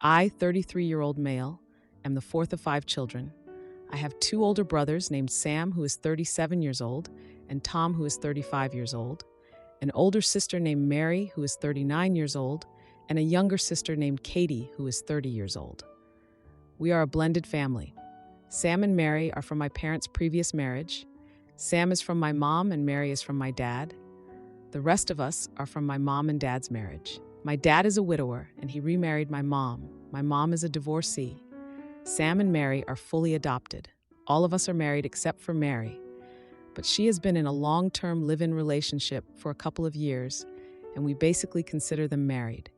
I, 33-year-old male, am the fourth of 5 children. I have 2 older brothers named Sam, who is 37 years old, and Tom, who is 35 years old, an older sister named Mary, who is 39 years old, and a younger sister named Katie, who is 30 years old. We are a blended family. Sam and Mary are from my parents' previous marriage. Sam is from my mom and Mary is from my dad. The rest of us are from my mom and dad's marriage. My dad is a widower and he remarried my mom. My mom is a divorcee. Sam and Mary are fully adopted. All of us are married except for Mary, but she has been in a long-term live-in relationship for a couple of years, and we basically consider them married.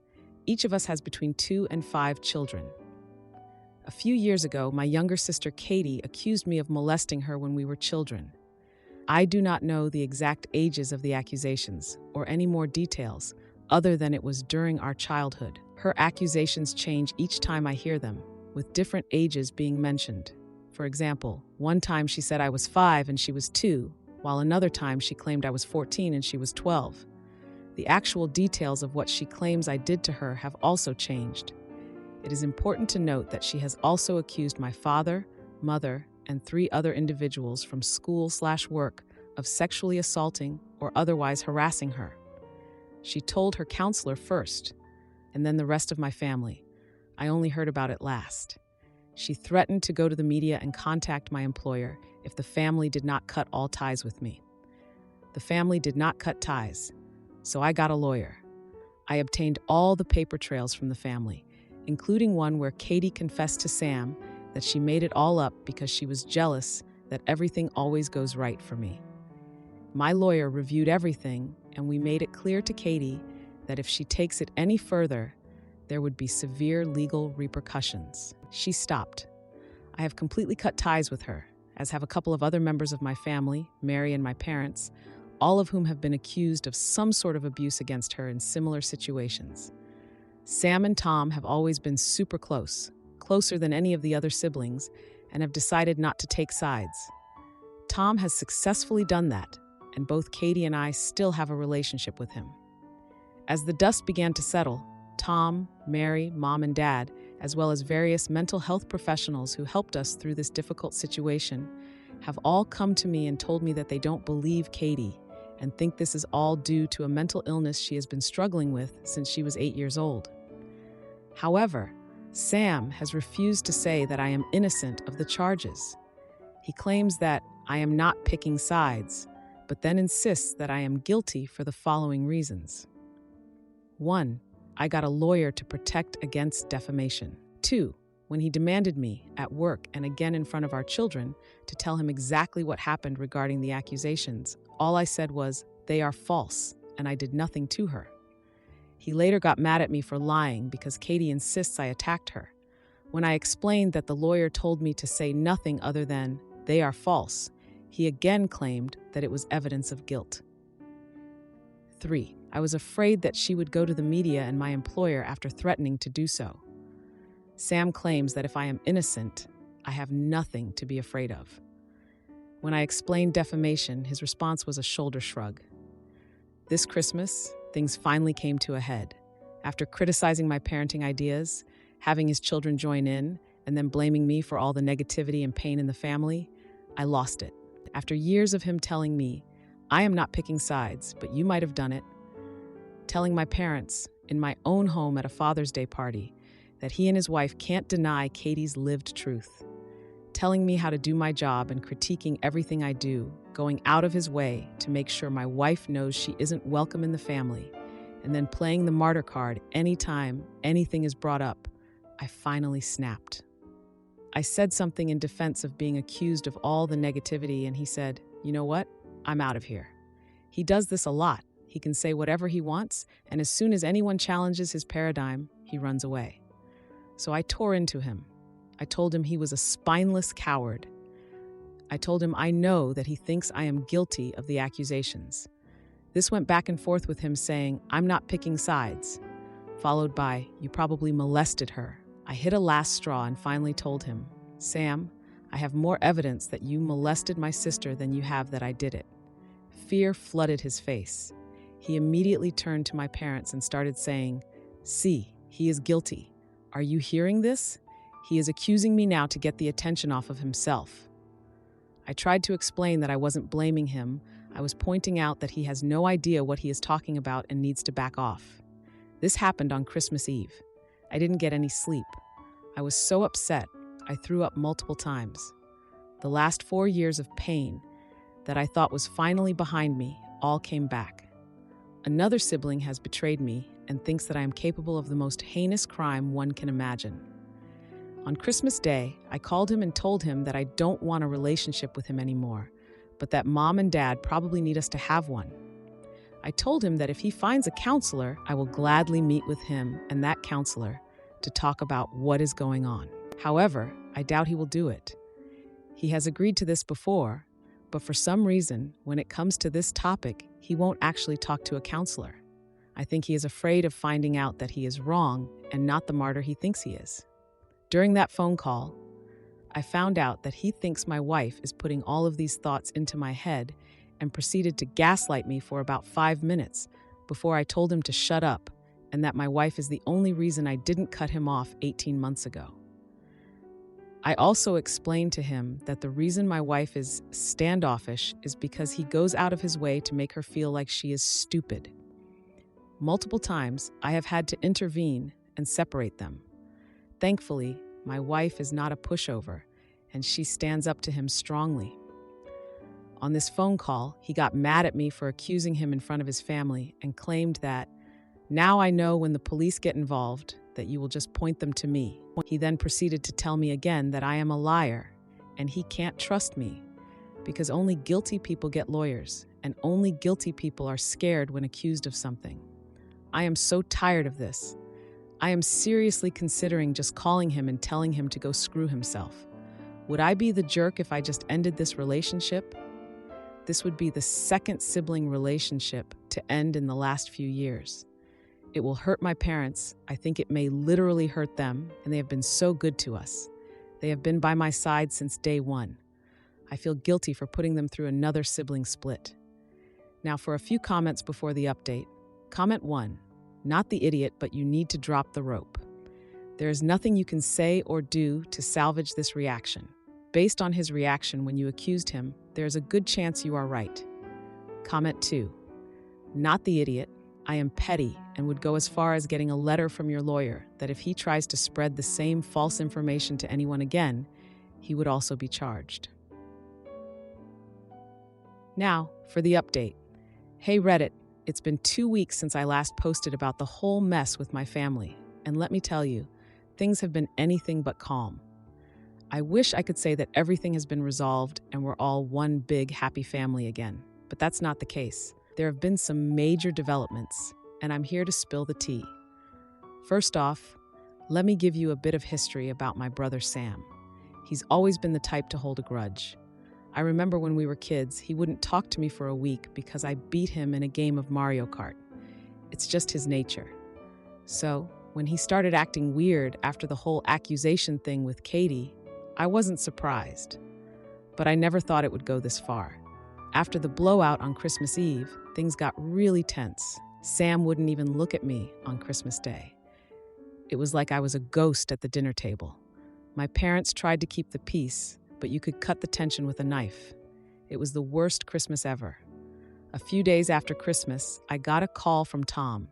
Each of us has between 2 and 5 children. A few years ago, my younger sister Katie accused me of molesting her when we were children. I do not know the exact ages of the accusations or any more details other than it was during our childhood. Her accusations change each time I hear them, with different ages being mentioned. For example, one time she said I was 5 and she was 2, while another time she claimed I was 14 and she was 12. The actual details of what she claims I did to her have also changed. It is important to note that she has also accused my father, mother, and 3 other individuals from school/work of sexually assaulting or otherwise harassing her. She told her counselor first, and then the rest of my family. I only heard about it last. She threatened to go to the media and contact my employer if the family did not cut all ties with me. The family did not cut ties, so I got a lawyer. I obtained all the paper trails from the family, including one where Katie confessed to Sam that she made it all up because she was jealous that everything always goes right for me. My lawyer reviewed everything, and we made it clear to Katie that if she takes it any further, there would be severe legal repercussions. She stopped. I have completely cut ties with her, as have a couple of other members of my family, Mary and my parents, all of whom have been accused of some sort of abuse against her in similar situations. Sam and Tom have always been super close, closer than any of the other siblings, and have decided not to take sides. Tom has successfully done that, and both Katie and I still have a relationship with him. As the dust began to settle, Tom, Mary, Mom, and Dad, as well as various mental health professionals who helped us through this difficult situation, have all come to me and told me that they don't believe Katie and think this is all due to a mental illness she has been struggling with since she was 8 years old. However, Sam has refused to say that I am innocent of the charges. He claims that I am not picking sides, but then insists that I am guilty for the following reasons. 1. I got a lawyer to protect against defamation. 2. When he demanded me, at work and again in front of our children, to tell him exactly what happened regarding the accusations, all I said was, "They are false," and I did nothing to her. He later got mad at me for lying because Katie insists I attacked her. When I explained that the lawyer told me to say nothing other than, "They are false," he again claimed that it was evidence of guilt. 3. I was afraid that she would go to the media and my employer after threatening to do so. Sam claims that if I am innocent, I have nothing to be afraid of. When I explained defamation, his response was a shoulder shrug. This Christmas, things finally came to a head. After criticizing my parenting ideas, having his children join in, and then blaming me for all the negativity and pain in the family, I lost it. After years of him telling me, "I am not picking sides, but you might have done it," telling my parents, in my own home at a Father's Day party, that he and his wife can't deny Katie's lived truth, telling me how to do my job and critiquing everything I do, going out of his way to make sure my wife knows she isn't welcome in the family, and then playing the martyr card anytime anything is brought up, I finally snapped. I said something in defense of being accused of all the negativity, and he said, "You know what? I'm out of here." He does this a lot. He can say whatever he wants, and as soon as anyone challenges his paradigm, he runs away. So I tore into him. I told him he was a spineless coward. I told him I know that he thinks I am guilty of the accusations. This went back and forth with him saying, "I'm not picking sides," followed by, "You probably molested her." I hit a last straw and finally told him, "Sam, I have more evidence that you molested my sister than you have that I did it." Fear flooded his face. He immediately turned to my parents and started saying, "See, he is guilty. Are you hearing this? He is accusing me now to get the attention off of himself. I tried to explain that I wasn't blaming him. I was pointing out that he has no idea what he is talking about and needs to back off. This happened on Christmas Eve. I didn't get any sleep. I was so upset, I threw up multiple times. The last 4 years of pain that I thought was finally behind me all came back. Another sibling has betrayed me and thinks that I am capable of the most heinous crime one can imagine. On Christmas Day, I called him and told him that I don't want a relationship with him anymore, but that Mom and Dad probably need us to have one. I told him that if he finds a counselor, I will gladly meet with him and that counselor to talk about what is going on. However, I doubt he will do it. He has agreed to this before, but for some reason, when it comes to this topic, he won't actually talk to a counselor. I think he is afraid of finding out that he is wrong and not the martyr he thinks he is. During that phone call, I found out that he thinks my wife is putting all of these thoughts into my head and proceeded to gaslight me for about 5 minutes before I told him to shut up and that my wife is the only reason I didn't cut him off 18 months ago. I also explained to him that the reason my wife is standoffish is because he goes out of his way to make her feel like she is stupid. Multiple times, I have had to intervene and separate them. Thankfully, my wife is not a pushover, and she stands up to him strongly. On this phone call, he got mad at me for accusing him in front of his family and claimed that, "Now I know when the police get involved, that you will just point them to me." He then proceeded to tell me again that I am a liar, and he can't trust me, because only guilty people get lawyers, and only guilty people are scared when accused of something. I am so tired of this. I am seriously considering just calling him and telling him to go screw himself. Would I be the jerk if I just ended this relationship? This would be the second sibling relationship to end in the last few years. It will hurt my parents. I think it may literally hurt them, and they have been so good to us. They have been by my side since day one. I feel guilty for putting them through another sibling split. Now for a few comments before the update. Comment 1. Not the idiot, but you need to drop the rope. There is nothing you can say or do to salvage this reaction. Based on his reaction when you accused him, there is a good chance you are right. Comment 2. Not the idiot. I am petty and would go as far as getting a letter from your lawyer that if he tries to spread the same false information to anyone again, he would also be charged. Now, for the update. Hey Reddit, it's been 2 weeks since I last posted about the whole mess with my family, and let me tell you, things have been anything but calm. I wish I could say that everything has been resolved and we're all one big happy family again, but that's not the case. There have been some major developments, and I'm here to spill the tea. First off, let me give you a bit of history about my brother Sam. He's always been the type to hold a grudge. I remember when we were kids, he wouldn't talk to me for a week because I beat him in a game of Mario Kart. It's just his nature. So, when he started acting weird after the whole accusation thing with Katie, I wasn't surprised. But I never thought it would go this far. After the blowout on Christmas Eve, things got really tense. Sam wouldn't even look at me on Christmas Day. It was like I was a ghost at the dinner table. My parents tried to keep the peace, but you could cut the tension with a knife. It was the worst Christmas ever. A few days after Christmas, I got a call from Tom.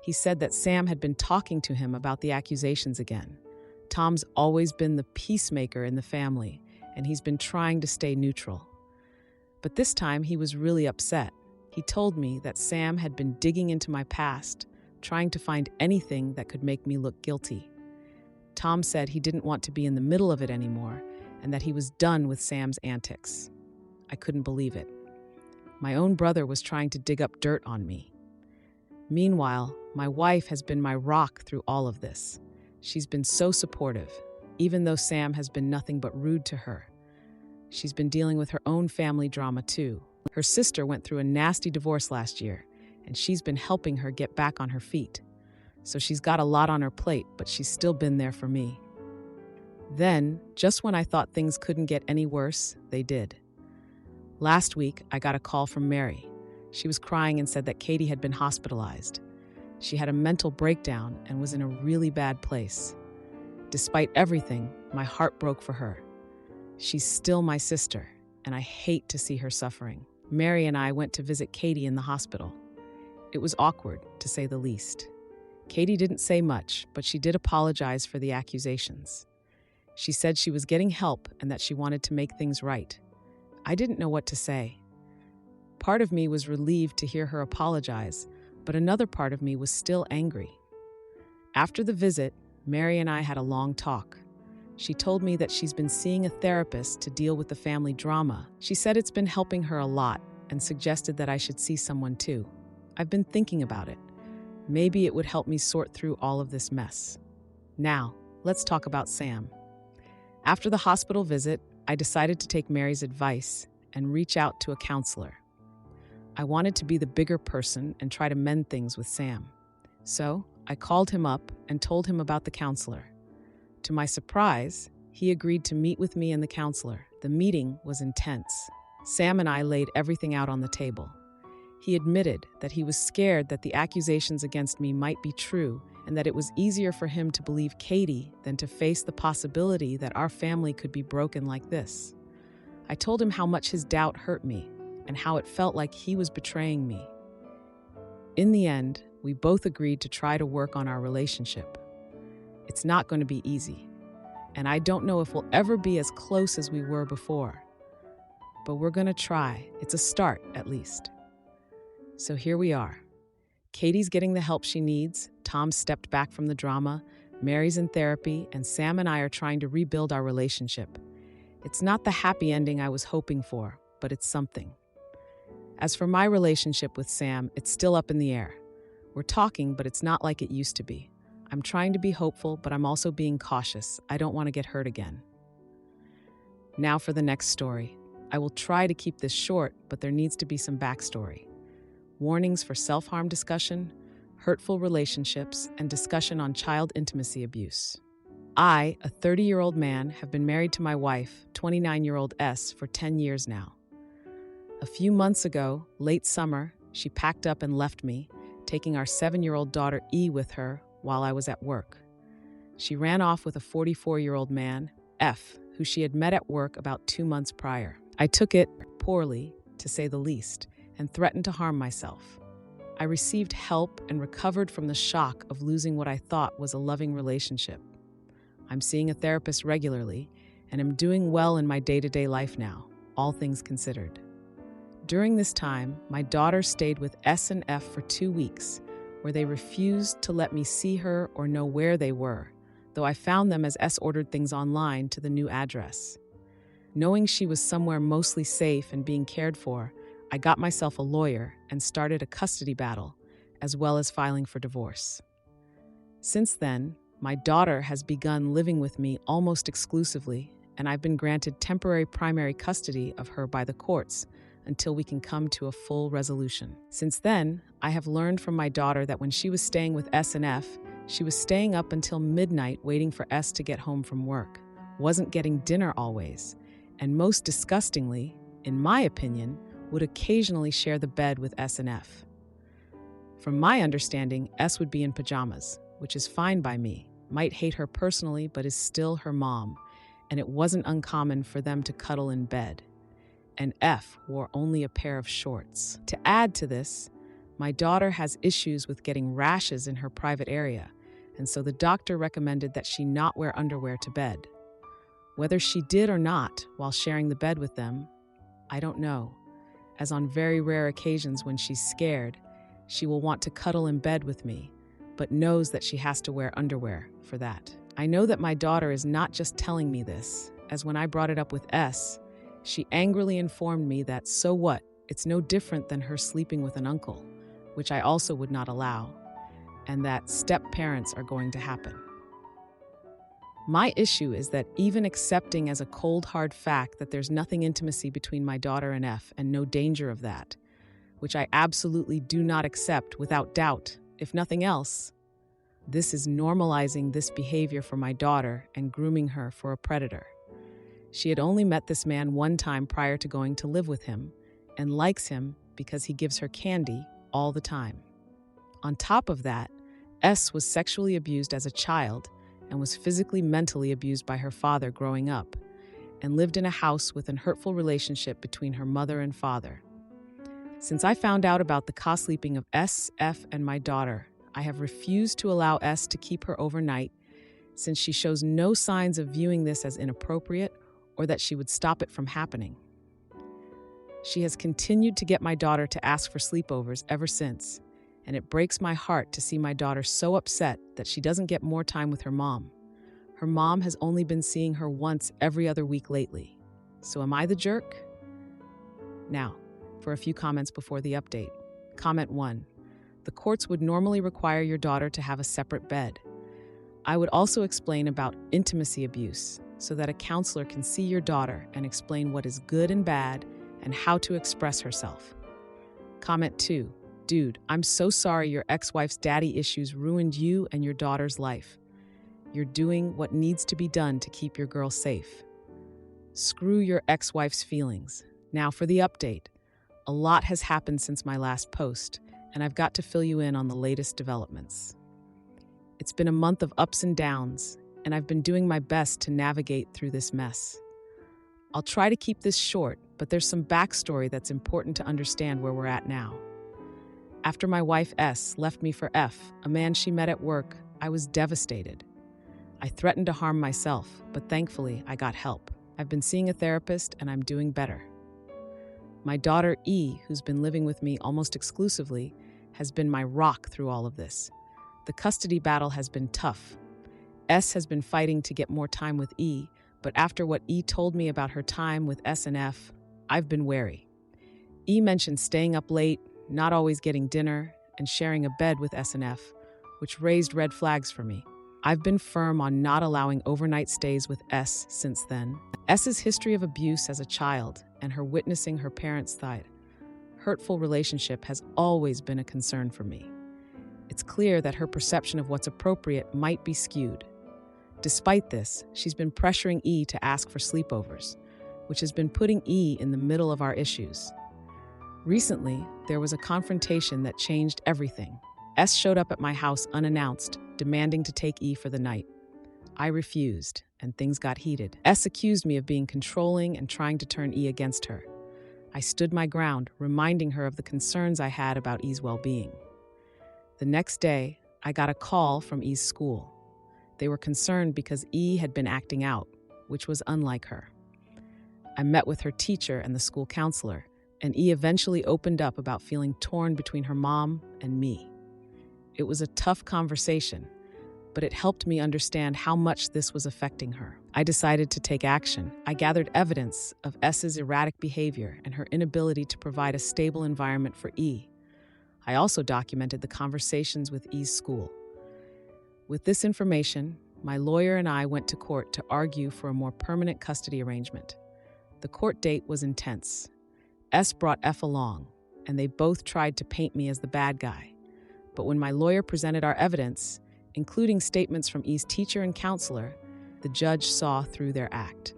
He said that Sam had been talking to him about the accusations again. Tom's always been the peacemaker in the family, and he's been trying to stay neutral. But this time, he was really upset. He told me that Sam had been digging into my past, trying to find anything that could make me look guilty. Tom said he didn't want to be in the middle of it anymore, and that he was done with Sam's antics. I couldn't believe it. My own brother was trying to dig up dirt on me. Meanwhile, my wife has been my rock through all of this. She's been so supportive, even though Sam has been nothing but rude to her. She's been dealing with her own family drama too. Her sister went through a nasty divorce last year, and she's been helping her get back on her feet. So she's got a lot on her plate, but she's still been there for me. Then, just when I thought things couldn't get any worse, they did. Last week, I got a call from Mary. She was crying and said that Katie had been hospitalized. She had a mental breakdown and was in a really bad place. Despite everything, my heart broke for her. She's still my sister, and I hate to see her suffering. Mary and I went to visit Katie in the hospital. It was awkward, to say the least. Katie didn't say much, but she did apologize for the accusations. She said she was getting help and that she wanted to make things right. I didn't know what to say. Part of me was relieved to hear her apologize, but another part of me was still angry. After the visit, Mary and I had a long talk. She told me that she's been seeing a therapist to deal with the family drama. She said it's been helping her a lot and suggested that I should see someone too. I've been thinking about it. Maybe it would help me sort through all of this mess. Now, let's talk about Sam. After the hospital visit, I decided to take Mary's advice and reach out to a counselor. I wanted to be the bigger person and try to mend things with Sam. So, I called him up and told him about the counselor. To my surprise, he agreed to meet with me and the counselor. The meeting was intense. Sam and I laid everything out on the table. He admitted that he was scared that the accusations against me might be true and that it was easier for him to believe Katie than to face the possibility that our family could be broken like this. I told him how much his doubt hurt me and how it felt like he was betraying me. In the end, we both agreed to try to work on our relationship. It's not going to be easy, and I don't know if we'll ever be as close as we were before. But we're going to try. It's a start, at least. So here we are. Katie's getting the help she needs, Tom stepped back from the drama, Mary's in therapy, and Sam and I are trying to rebuild our relationship. It's not the happy ending I was hoping for, but it's something. As for my relationship with Sam, it's still up in the air. We're talking, but it's not like it used to be. I'm trying to be hopeful, but I'm also being cautious. I don't want to get hurt again. Now for the next story. I will try to keep this short, but there needs to be some backstory. Warnings for self-harm discussion, hurtful relationships, and discussion on child intimacy abuse. I, a 30-year-old man, have been married to my wife, 29-year-old S, for 10 years now. A few months ago, late summer, she packed up and left me, taking our 7-year-old daughter E with her while I was at work. She ran off with a 44-year-old man, F, who she had met at work about 2 months prior. I took it poorly, to say the least, and threatened to harm myself. I received help and recovered from the shock of losing what I thought was a loving relationship. I'm seeing a therapist regularly, and am doing well in my day-to-day life now, all things considered. During this time, my daughter stayed with S and F for 2 weeks, where they refused to let me see her or know where they were, though I found them as S ordered things online to the new address. Knowing she was somewhere mostly safe and being cared for, I got myself a lawyer and started a custody battle, as well as filing for divorce. Since then, my daughter has begun living with me almost exclusively, and I've been granted temporary primary custody of her by the courts until we can come to a full resolution. Since then, I have learned from my daughter that when she was staying with S and F, she was staying up until midnight waiting for S to get home from work, wasn't getting dinner always, and most disgustingly, in my opinion, would occasionally share the bed with S and F. From my understanding, S would be in pajamas, which is fine by me, might hate her personally, but is still her mom, and it wasn't uncommon for them to cuddle in bed. And F wore only a pair of shorts. To add to this, my daughter has issues with getting rashes in her private area, and so the doctor recommended that she not wear underwear to bed. Whether she did or not while sharing the bed with them, I don't know, as on very rare occasions when she's scared, she will want to cuddle in bed with me, but knows that she has to wear underwear for that. I know that my daughter is not just telling me this, as when I brought it up with S, she angrily informed me that, so what, it's no different than her sleeping with an uncle, which I also would not allow, and that step-parents are going to happen. My issue is that even accepting as a cold, hard fact that there's nothing intimacy between my daughter and F and no danger of that, which I absolutely do not accept without doubt, if nothing else, this is normalizing this behavior for my daughter and grooming her for a predator. She had only met this man one time prior to going to live with him and likes him because he gives her candy all the time. On top of that, S was sexually abused as a child and was physically, mentally abused by her father growing up, and lived in a house with an hurtful relationship between her mother and father. Since I found out about the co-sleeping of S, F, and my daughter, I have refused to allow S to keep her overnight, since she shows no signs of viewing this as inappropriate or that she would stop it from happening. She has continued to get my daughter to ask for sleepovers ever since, and it breaks my heart to see my daughter so upset that she doesn't get more time with her mom. Her mom has only been seeing her once every other week lately. So am I the jerk? Now, for a few comments before the update. Comment 1. The courts would normally require your daughter to have a separate bed. I would also explain about intimacy abuse so that a counselor can see your daughter and explain what is good and bad and how to express herself. Comment 2. Dude, I'm so sorry your ex-wife's daddy issues ruined you and your daughter's life. You're doing what needs to be done to keep your girl safe. Screw your ex-wife's feelings. Now for the update. A lot has happened since my last post, and I've got to fill you in on the latest developments. It's been a month of ups and downs, and I've been doing my best to navigate through this mess. I'll try to keep this short, but there's some backstory that's important to understand where we're at now. After my wife S left me for F, a man she met at work, I was devastated. I threatened to harm myself, but thankfully I got help. I've been seeing a therapist and I'm doing better. My daughter E, who's been living with me almost exclusively, has been my rock through all of this. The custody battle has been tough. S has been fighting to get more time with E, but after what E told me about her time with S and F, I've been wary. E mentioned staying up late, not always getting dinner, and sharing a bed with S and F, which raised red flags for me. I've been firm on not allowing overnight stays with S since then. S's history of abuse as a child and her witnessing her parents' hurtful relationship has always been a concern for me. It's clear that her perception of what's appropriate might be skewed. Despite this, she's been pressuring E to ask for sleepovers, which has been putting E in the middle of our issues. Recently, there was a confrontation that changed everything. S showed up at my house unannounced, demanding to take E for the night. I refused, and things got heated. S accused me of being controlling and trying to turn E against her. I stood my ground, reminding her of the concerns I had about E's well-being. The next day, I got a call from E's school. They were concerned because E had been acting out, which was unlike her. I met with her teacher and the school counselor, and E eventually opened up about feeling torn between her mom and me. It was a tough conversation, but it helped me understand how much this was affecting her. I decided to take action. I gathered evidence of S's erratic behavior and her inability to provide a stable environment for E. I also documented the conversations with E's school. With this information, my lawyer and I went to court to argue for a more permanent custody arrangement. The court date was intense. S brought F along, and they both tried to paint me as the bad guy. But when my lawyer presented our evidence, including statements from E's teacher and counselor, the judge saw through their act.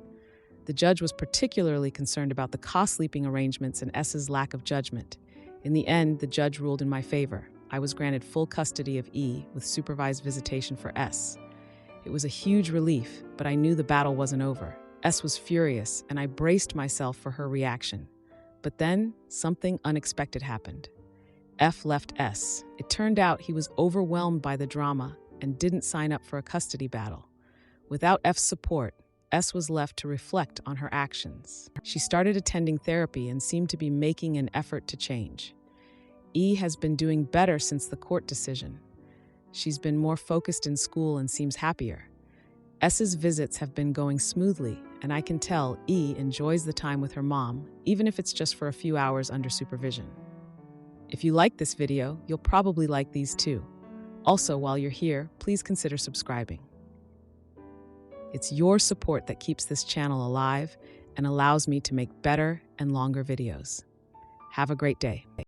The judge was particularly concerned about the co-sleeping arrangements and S's lack of judgment. In the end, the judge ruled in my favor. I was granted full custody of E with supervised visitation for S. It was a huge relief, but I knew the battle wasn't over. S was furious, and I braced myself for her reaction. But then, something unexpected happened. F left S. It turned out he was overwhelmed by the drama and didn't sign up for a custody battle. Without F's support, S was left to reflect on her actions. She started attending therapy and seemed to be making an effort to change. E has been doing better since the court decision. She's been more focused in school and seems happier. S's visits have been going smoothly, and I can tell E enjoys the time with her mom, even if it's just for a few hours under supervision. If you like this video, you'll probably like these too. Also, while you're here, please consider subscribing. It's your support that keeps this channel alive and allows me to make better and longer videos. Have a great day.